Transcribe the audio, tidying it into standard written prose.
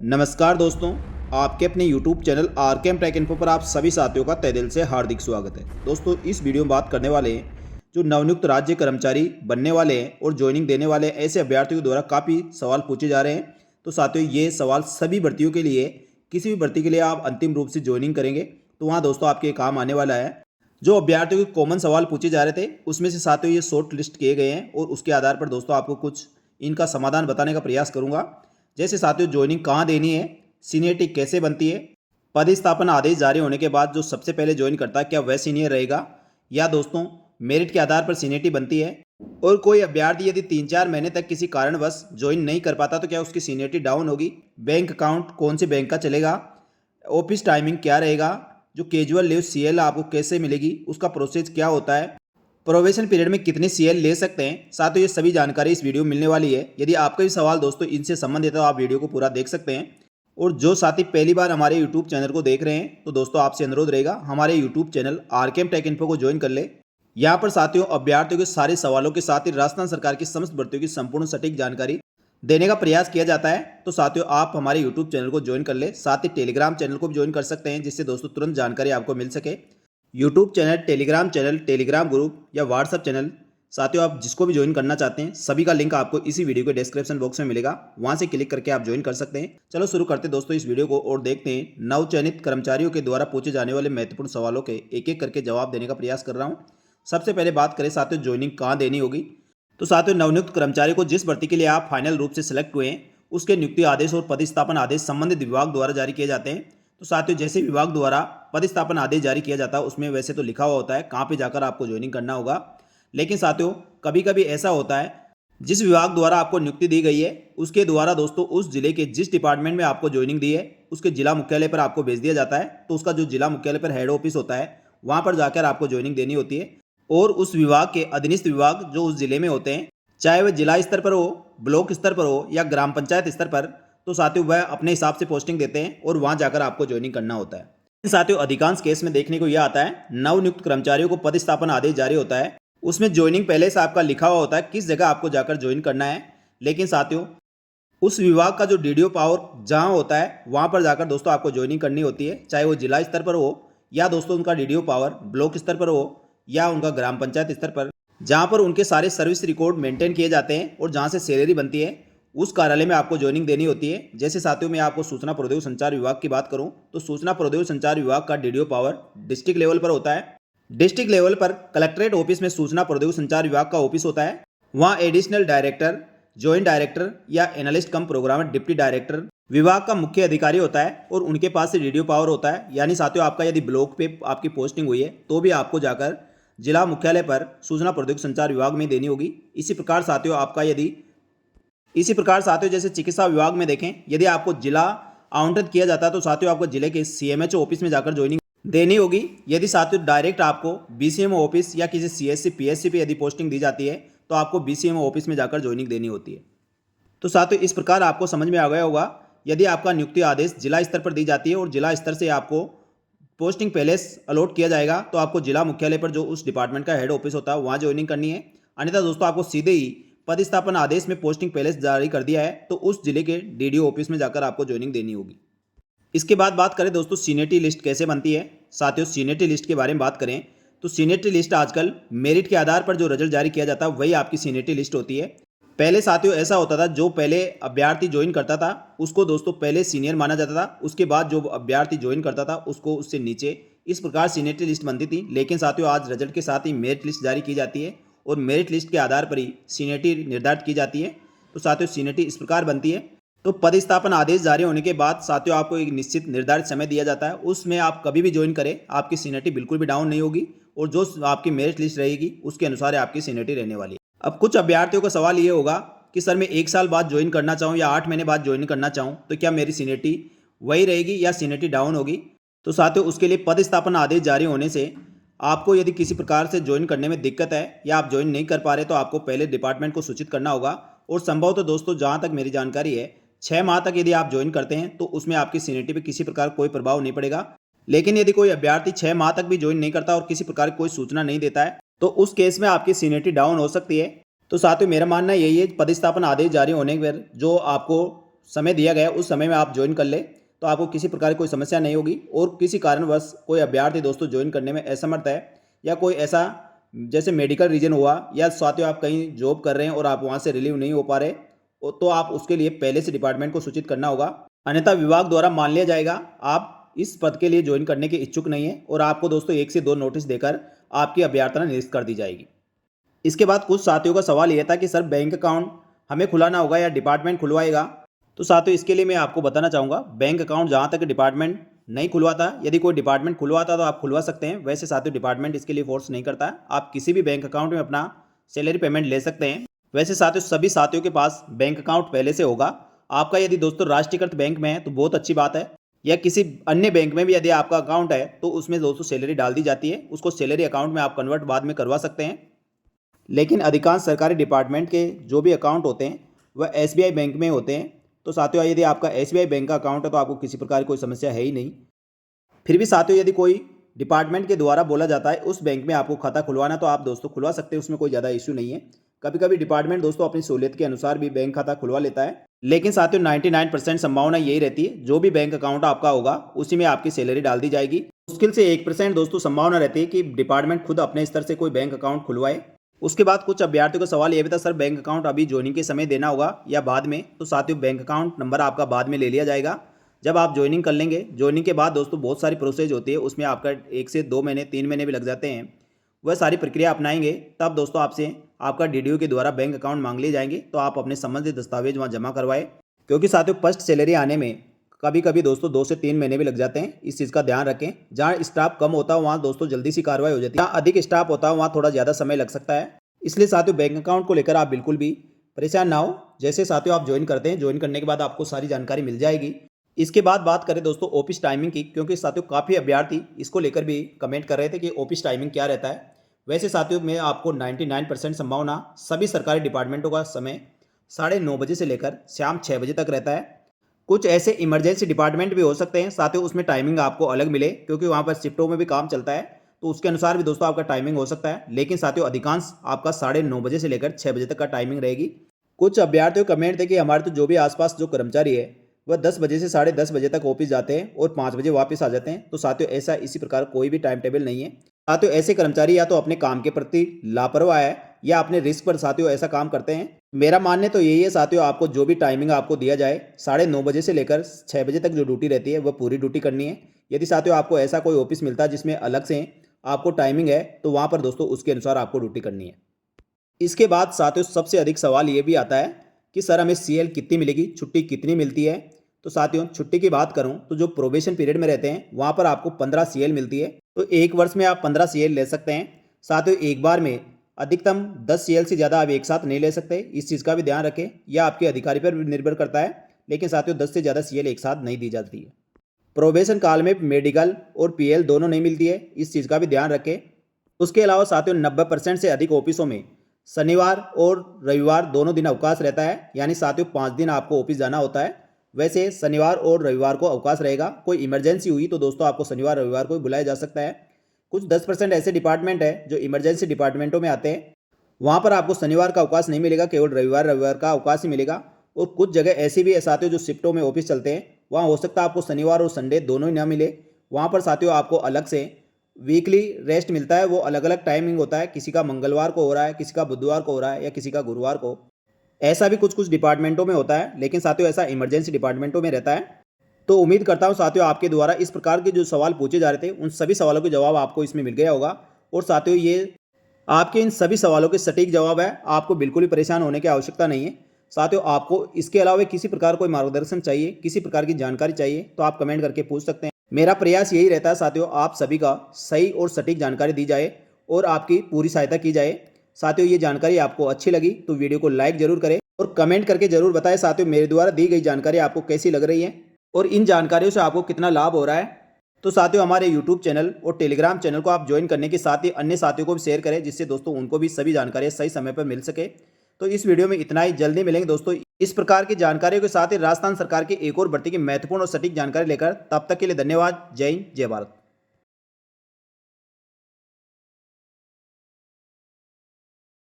नमस्कार दोस्तों, आपके अपने YouTube channel RKM take info पर आप सभी साथियों का तहे दिल से हार्दिक स्वागत है। दोस्तों, इस वीडियो में बात करने वाले हैं जो नवनियुक्त राज्य कर्मचारी बनने वाले हैं और ज्वाइनिंग देने वाले हैं, ऐसे अभ्यर्थियों द्वारा काफ़ी सवाल पूछे जा रहे हैं। तो साथियों, ये सवाल सभी भर्तियों के लिए, किसी भी भर्ती के लिए आप अंतिम रूप से ज्वाइनिंग करेंगे तो वहाँ दोस्तों आपके काम आने वाला है। जो अभ्यर्थियों के कॉमन सवाल पूछे जा रहे थे उसमें से साथियों ये शॉर्ट लिस्ट किए गए हैं और उसके आधार पर दोस्तों आपको कुछ इनका समाधान बताने का प्रयास करूंगा। जैसे साथियों, ज्वाइनिंग कहाँ देनी है, सीनियरिटी कैसे बनती है, पदस्थापना आदेश जारी होने के बाद जो सबसे पहले ज्वाइन करता है क्या वह सीनियर रहेगा, या दोस्तों मेरिट के आधार पर सीनियरिटी बनती है, और कोई अभ्यर्थी यदि 3-4 महीने तक किसी कारणवश ज्वाइन नहीं कर पाता तो क्या उसकी सीनियरिटी डाउन होगी, बैंक अकाउंट कौन से बैंक का चलेगा, ऑफिस टाइमिंग क्या रहेगा, जो कैजुअल लीव सीएल आपको कैसे मिलेगी, उसका प्रोसेस क्या होता है, प्रोबेशन पीरियड में कितने सीएल ले सकते हैं। साथियों, ये सभी जानकारी इस वीडियो में मिलने वाली है। यदि आपका भी सवाल दोस्तों इनसे संबंधित है तो आप वीडियो को पूरा देख सकते हैं। और जो साथी पहली बार हमारे यूट्यूब चैनल को देख रहे हैं तो दोस्तों आपसे अनुरोध रहेगा हमारे YouTube channel RKM take info को ज्वाइन कर ले। यहाँ पर साथियों अभ्यर्थियों के सारे सवालों के साथ ही राजस्थान सरकार की समस्त भर्तियों की संपूर्ण सटीक जानकारी देने का प्रयास किया जाता है। तो साथियों आप हमारे यूट्यूब चैनल को ज्वाइन कर ले, साथ ही टेलीग्राम चैनल को भी ज्वाइन कर सकते हैं जिससे दोस्तों तुरंत जानकारी आपको मिल सके। यूट्यूब चैनल, टेलीग्राम ग्रुप या व्हाट्सअप चैनल, साथियों आप जिसको भी ज्वाइन करना चाहते हैं सभी का लिंक आपको इसी वीडियो के डिस्क्रिप्शन बॉक्स में मिलेगा, वहां से क्लिक करके आप ज्वाइन कर सकते हैं। चलो शुरू करते हैं दोस्तों इस वीडियो को और देखते हैं नवचयनित कर्मचारियों के द्वारा पूछे जाने वाले महत्वपूर्ण सवालों के एक एक करके जवाब देने का प्रयास कर रहा हूँ। सबसे पहले बात करें साथियों ज्वाइनिंग कहाँ देनी होगी। तो साथियों नवनियुक्त कर्मचारी को जिस भर्ती के लिए आप फाइनल रूप से सिलेक्ट हुए हैं उसके नियुक्ति आदेश और पदस्थापन आदेश संबंधित विभाग द्वारा जारी किए जाते हैं। तो साथियों जैसे विभाग द्वारा पदस्थापन आदेश जारी किया जाता है उसमें वैसे तो लिखा हुआ होता है कहाँ पे जाकर आपको ज्वाइनिंग करना होगा, लेकिन साथियों कभी कभी ऐसा होता है जिस विभाग द्वारा आपको नियुक्ति दी गई है उसके द्वारा दोस्तों उस जिले के जिस डिपार्टमेंट में आपको ज्वाइनिंग दी है उसके जिला मुख्यालय पर आपको भेज दिया जाता है। तो उसका जो जिला मुख्यालय पर हेड ऑफिस होता है वहाँ पर जाकर आपको ज्वाइनिंग देनी होती है और उस विभाग के अधीनस्थ विभाग जो उस जिले में होते हैं, चाहे वह जिला स्तर पर हो, ब्लॉक स्तर पर हो या ग्राम पंचायत स्तर पर, तो साथियों वह अपने हिसाब से पोस्टिंग देते हैं और वहां जाकर आपको ज्वाइनिंग करना होता है। साथियों अधिकांश केस में देखने को यह आता है नवनियुक्त कर्मचारियों को पदस्थापन आदेश जारी होता है, उसमें ज्वाइनिंग पहले से आपका लिखा हुआ होता है किस जगह आपको जाकर ज्वाइन करना है, लेकिन साथियों उस विभाग का जो डीडीओ पावर जहाँ होता है वहाँ पर जाकर दोस्तों आपको ज्वाइनिंग करनी होती है, चाहे वो जिला स्तर पर हो या दोस्तों उनका डीडीओ पावर ब्लॉक स्तर पर हो या उनका ग्राम पंचायत स्तर पर, जहाँ पर उनके सारे सर्विस रिकॉर्ड मेंटेन किए जाते हैं और जहाँ से सैलरी बनती है उस कार्यालय में आपको ज्वाइनिंग देनी होती है। जैसे साथियों मैं आपको सूचना प्रौद्योगिकी संचार विभाग की बात करूं तो सूचना प्रौद्योगिकी संचार विभाग का डीडीओ पावर डिस्ट्रिक्ट लेवल पर होता है। डिस्ट्रिक्ट लेवल पर कलेक्ट्रेट ऑफिस में सूचना प्रौद्योगिकी संचार विभाग का ऑफिस होता है, वहाँ एडिशनल डायरेक्टर, ज्वाइंट डायरेक्टर या एनालिस्ट कम प्रोग्रामर डिप्टी डायरेक्टर विभाग का मुख्य अधिकारी होता है और उनके पास से डीडीओ पावर होता है। यानी साथियों आपका यदि ब्लॉक पे आपकी पोस्टिंग हुई है तो भी आपको जाकर जिला मुख्यालय पर सूचना प्रौद्योगिकी संचार विभाग में देनी होगी। इसी प्रकार साथियों जैसे चिकित्सा विभाग में देखें, यदि आपको जिला आवंटित किया जाता है तो साथियों आपको जिले के सीएमएचओ ऑफिस में जाकर ज्वाइनिंग देनी होगी। यदि साथियों डायरेक्ट आपको बीसीएमओ ऑफिस या किसी सीएससी पीएससी पे यदि पोस्टिंग दी जाती है तो आपको बीसीएमओ ऑफिस में जाकर ज्वाइनिंग देनी होती है। तो साथियों इस प्रकार आपको समझ में आ गया होगा, यदि आपका नियुक्ति आदेश जिला स्तर पर दी जाती है और जिला स्तर से आपको पोस्टिंग पहले अलॉट किया जाएगा तो आपको जिला मुख्यालय पर जो उस डिपार्टमेंट का हेड ऑफिस होता है वहाँ ज्वाइनिंग करनी है। अन्यथा दोस्तों आपको सीधे ही पदस्थापन आदेश में पोस्टिंग पहले से जारी कर दिया है तो उस जिले के डीडीओ ऑफिस में जाकर आपको ज्वाइनिंग देनी होगी। इसके बाद बात करें दोस्तों सीनियरिटी लिस्ट कैसे बनती है। साथियों सीनियरिटी लिस्ट के बारे में बात करें तो सीनियरिटी लिस्ट आजकल मेरिट के आधार पर जो रिजल्ट जारी किया जाता है वही आपकी सीनियरिटी लिस्ट होती है। पहले साथियों ऐसा होता था जो पहले अभ्यर्थी ज्वाइन करता था उसको दोस्तों पहले सीनियर माना जाता था, उसके बाद जो अभ्यर्थी ज्वाइन करता था उसको उससे नीचे, इस प्रकार सीनियरिटी लिस्ट बनती थी। लेकिन साथियों आज रिजल्ट के साथ ही मेरिट लिस्ट जारी की जाती है और मेरिट लिस्ट के आधार पर ही सीनियरिटी निर्धारित की जाती है। तो साथियों सीनियरिटी इस प्रकार बनती है। तो पदस्थापन आदेश जारी होने के बाद साथियों आपको एक निश्चित निर्धारित समय दिया जाता है, उसमें आप कभी भी ज्वाइन करें आपकी सीनियरिटी बिल्कुल भी डाउन नहीं होगी और जो आपकी मेरिट लिस्ट रहेगी उसके अनुसार आपकी सीनियरिटी रहने वाली है। अब कुछ अभ्यर्थियों का सवाल ये होगा कि सर मैं 1 साल बाद ज्वाइन करना चाहूँ या 8 महीने बाद ज्वाइन करना चाहूँ तो क्या मेरी सीनियरिटी वही रहेगी या सीनियरिटी डाउन होगी। तो साथियों उसके लिए पदस्थापन आदेश जारी होने से आपको यदि किसी प्रकार से ज्वाइन करने में दिक्कत है या आप ज्वाइन नहीं कर पा रहे तो आपको पहले डिपार्टमेंट को सूचित करना होगा और संभव तो दोस्तों जहाँ तक मेरी जानकारी है 6 माह तक यदि आप ज्वाइन करते हैं तो उसमें आपकी सीनियरिटी पर किसी प्रकार कोई प्रभाव नहीं पड़ेगा। लेकिन यदि कोई अभ्यर्थी 6 माह तक भी ज्वाइन नहीं करता और किसी प्रकार की कोई सूचना नहीं देता है तो उस केस में आपकी सीनियरिटी डाउन हो सकती है। तो साथियों मेरा मानना यही है पदस्थापन आदेश जारी होने पर जो आपको समय दिया गया उस समय में आप ज्वाइन कर ले तो आपको किसी प्रकार की कोई समस्या नहीं होगी। और किसी कारणवश कोई अभ्यर्थी दोस्तों ज्वाइन करने में असमर्थ है या कोई ऐसा जैसे मेडिकल रीजन हुआ या साथियों आप कहीं जॉब कर रहे हैं और आप वहाँ से रिलीव नहीं हो पा रहे तो आप उसके लिए पहले से डिपार्टमेंट को सूचित करना होगा, अन्यथा विभाग द्वारा मान लिया जाएगा आप इस पद के लिए ज्वाइन करने के इच्छुक नहीं है और आपको दोस्तों 1 से 2 नोटिस देकर आपकी अभ्यर्थना निरस्त कर दी जाएगी। इसके बाद कुछ साथियों का सवाल यह था कि सर बैंक अकाउंट हमें खुलाना होगा या डिपार्टमेंट खुलवाएगा। तो साथियों इसके लिए मैं आपको बताना चाहूँगा, बैंक अकाउंट जहाँ तक डिपार्टमेंट नहीं खुलवाता, यदि कोई डिपार्टमेंट खुलवाता तो आप खुलवा सकते हैं। वैसे साथियों डिपार्टमेंट इसके लिए फोर्स नहीं करता है, आप किसी भी बैंक अकाउंट में अपना सैलरी पेमेंट ले सकते हैं। वैसे साथियों सभी साथियों के पास बैंक अकाउंट पहले से होगा। आपका यदि दोस्तों राष्ट्रीयकृत बैंक में है तो बहुत अच्छी बात है, या किसी अन्य बैंक में भी यदि आपका अकाउंट है तो उसमें दोस्तों सैलरी डाल दी जाती है, उसको सैलरी अकाउंट में आप कन्वर्ट बाद में करवा सकते हैं। लेकिन अधिकांश सरकारी डिपार्टमेंट के जो भी अकाउंट होते हैं वह SBI बैंक में होते हैं। तो साथियों यदि आपका SBI बैंक का अकाउंट है तो आपको किसी प्रकार की कोई समस्या है ही नहीं। फिर भी साथियों यदि कोई डिपार्टमेंट के द्वारा बोला जाता है उस बैंक में आपको खाता खुलवाना तो आप दोस्तों खुलवा सकते हैं, उसमें कोई ज़्यादा इश्यू नहीं है। कभी कभी डिपार्टमेंट दोस्तों अपनी सहूलियत के अनुसार भी बैंक खाता खुलवा लेता है, लेकिन साथियों 99% संभावना यही रहती है जो भी बैंक अकाउंट आपका होगा उसी में आपकी सैलरी डाल दी जाएगी। मुश्किल से 1% दोस्तों संभावना रहती है कि डिपार्टमेंट खुद अपने स्तर से कोई बैंक अकाउंट खुलवाए। उसके बाद कुछ अभ्यर्थियों का सवाल यह भी था सर बैंक अकाउंट अभी ज्वाइनिंग के समय देना होगा या बाद में। तो साथियों बैंक अकाउंट नंबर आपका बाद में ले लिया जाएगा जब आप ज्वाइनिंग कर लेंगे। ज्वाइनिंग के बाद दोस्तों बहुत सारी प्रोसेस होती है, उसमें आपका 1 से 2 महीने 3 महीने भी लग जाते हैं। वह सारी प्रक्रिया अपनाएंगे तब दोस्तों आपसे आपका DDO के द्वारा बैंक अकाउंट मांग लिए जाएंगे, तो आप अपने संबंधित दस्तावेज वहाँ जमा करवाएं। क्योंकि साथियों फर्स्ट सैलरी आने में कभी कभी दोस्तों 2 से 3 महीने भी लग जाते हैं, इस चीज़ का ध्यान रखें। जहाँ स्टाफ कम होता है वहाँ दोस्तों जल्दी सी कार्रवाई हो जाती है, जहाँ अधिक स्टाफ होता है वहाँ थोड़ा ज़्यादा समय लग सकता है। इसलिए साथियों बैंक अकाउंट को लेकर आप बिल्कुल भी परेशान ना हो। जैसे साथियों आप ज्वाइन करते हैं, ज्वाइन करने के बाद आपको सारी जानकारी मिल जाएगी। इसके बाद बात करें दोस्तों ऑफिस टाइमिंग की, क्योंकि साथियों काफ़ी अभ्यर्थी इसको लेकर भी कमेंट कर रहे थे कि ऑफिस टाइमिंग क्या रहता है। वैसे साथियों में आपको 99% संभावना सभी सरकारी डिपार्टमेंटों का समय 9:30 बजे से लेकर शाम 6 बजे तक रहता है। कुछ ऐसे इमरजेंसी डिपार्टमेंट भी हो सकते हैं साथियों, उसमें टाइमिंग आपको अलग मिले क्योंकि वहाँ पर शिफ्टों में भी काम चलता है, तो उसके अनुसार भी दोस्तों आपका टाइमिंग हो सकता है। लेकिन साथियों अधिकांश आपका 9:30 बजे से लेकर 6 बजे तक का टाइमिंग रहेगी। कुछ अभ्यर्थियों का कमेंट थे कि हमारे तो जो भी आसपास जो कर्मचारी है वह 10 बजे से 10:30 बजे तक ऑफिस जाते हैं और 5 बजे वापस आ जाते हैं। तो साथियों ऐसा इसी प्रकार कोई भी टाइम टेबल नहीं है। साथियों ऐसे कर्मचारी या तो अपने काम के प्रति लापरवाह है या अपने रिस्क पर साथियों ऐसा काम करते हैं। मेरा मानने तो यही है साथियों, आपको जो भी टाइमिंग आपको दिया जाए 9:30 बजे से लेकर 6 बजे तक जो ड्यूटी रहती है वह पूरी ड्यूटी करनी है। यदि साथियों आपको ऐसा कोई ऑफिस मिलता है जिसमें अलग से आपको टाइमिंग है तो वहाँ पर दोस्तों उसके अनुसार आपको ड्यूटी करनी है। इसके बाद साथियों सबसे अधिक सवाल ये भी आता है कि सर हमें CL कितनी मिलेगी, छुट्टी कितनी मिलती है। तो साथियों छुट्टी की बात करूं तो जो प्रोबेशन पीरियड में रहते हैं वहां पर आपको 15 CL मिलती है, तो एक वर्ष में आप 15 CL ले सकते हैं। साथियों एक बार में अधिकतम 10 CL से ज़्यादा आप एक साथ नहीं ले सकते, इस चीज़ का भी ध्यान रखें। यह आपके अधिकारी पर निर्भर करता है, लेकिन साथियों 10 से ज़्यादा CL एक साथ नहीं दी जाती है। प्रोबेशन काल में मेडिकल और PL दोनों नहीं मिलती है, इस चीज़ का भी ध्यान रखें। उसके अलावा साथियों 90% से अधिक ऑफिसों में शनिवार और रविवार दोनों दिन अवकाश रहता है, यानी साथियों 5 दिन आपको ऑफिस जाना होता है। वैसे शनिवार और रविवार को अवकाश रहेगा, कोई इमरजेंसी हुई तो दोस्तों आपको शनिवार रविवार को बुलाया जा सकता है। कुछ 10% ऐसे डिपार्टमेंट है जो इमरजेंसी डिपार्टमेंटों में आते हैं, वहाँ पर आपको शनिवार का अवकाश नहीं मिलेगा, केवल रविवार का अवकाश ही मिलेगा। और कुछ जगह ऐसी भी है साथियों जो शिफ्टों में ऑफिस चलते हैं, वहाँ हो सकता है आपको शनिवार और संडे दोनों ही ना मिले। वहाँ पर साथियों आपको अलग से वीकली रेस्ट मिलता है, वो अलग अलग टाइमिंग होता है, किसी का मंगलवार को हो रहा है, किसी का बुधवार को हो रहा है या किसी का गुरुवार को। ऐसा भी कुछ डिपार्टमेंटों में होता है, लेकिन साथियों ऐसा इमरजेंसी डिपार्टमेंटों में रहता है। तो उम्मीद करता हूं साथियों आपके द्वारा इस प्रकार के जो सवाल पूछे जा रहे थे उन सभी सवालों के जवाब आपको इसमें मिल गया होगा। और साथियों ये आपके इन सभी सवालों के सटीक जवाब है, आपको बिल्कुल भी परेशान होने की आवश्यकता नहीं है। साथियों आपको इसके अलावा किसी प्रकार कोई मार्गदर्शन चाहिए, किसी प्रकार की जानकारी चाहिए तो आप कमेंट करके पूछ सकते हैं। मेरा प्रयास यही रहता है साथियों आप सभी का सही और सटीक जानकारी दी जाए और आपकी पूरी सहायता की जाए। साथियों ये जानकारी आपको अच्छी लगी तो वीडियो को लाइक जरूर करें और कमेंट करके जरूर बताएं साथियों मेरे द्वारा दी गई जानकारी आपको कैसी लग रही है और इन जानकारियों से आपको कितना लाभ हो रहा है। तो साथियों हमारे यूट्यूब चैनल और टेलीग्राम चैनल को आप ज्वाइन करने के साथ ही अन्य साथियों को भी शेयर करें, जिससे दोस्तों उनको भी सभी जानकारियाँ सही समय पर मिल सके। तो इस वीडियो में इतना ही, जल्दी मिलेंगे दोस्तों इस प्रकार की जानकारियों के साथ ही राजस्थान सरकार की एक और भर्ती की महत्वपूर्ण और सटीक जानकारी लेकर। तब तक के लिए धन्यवाद। जय हिंद, जय भारत।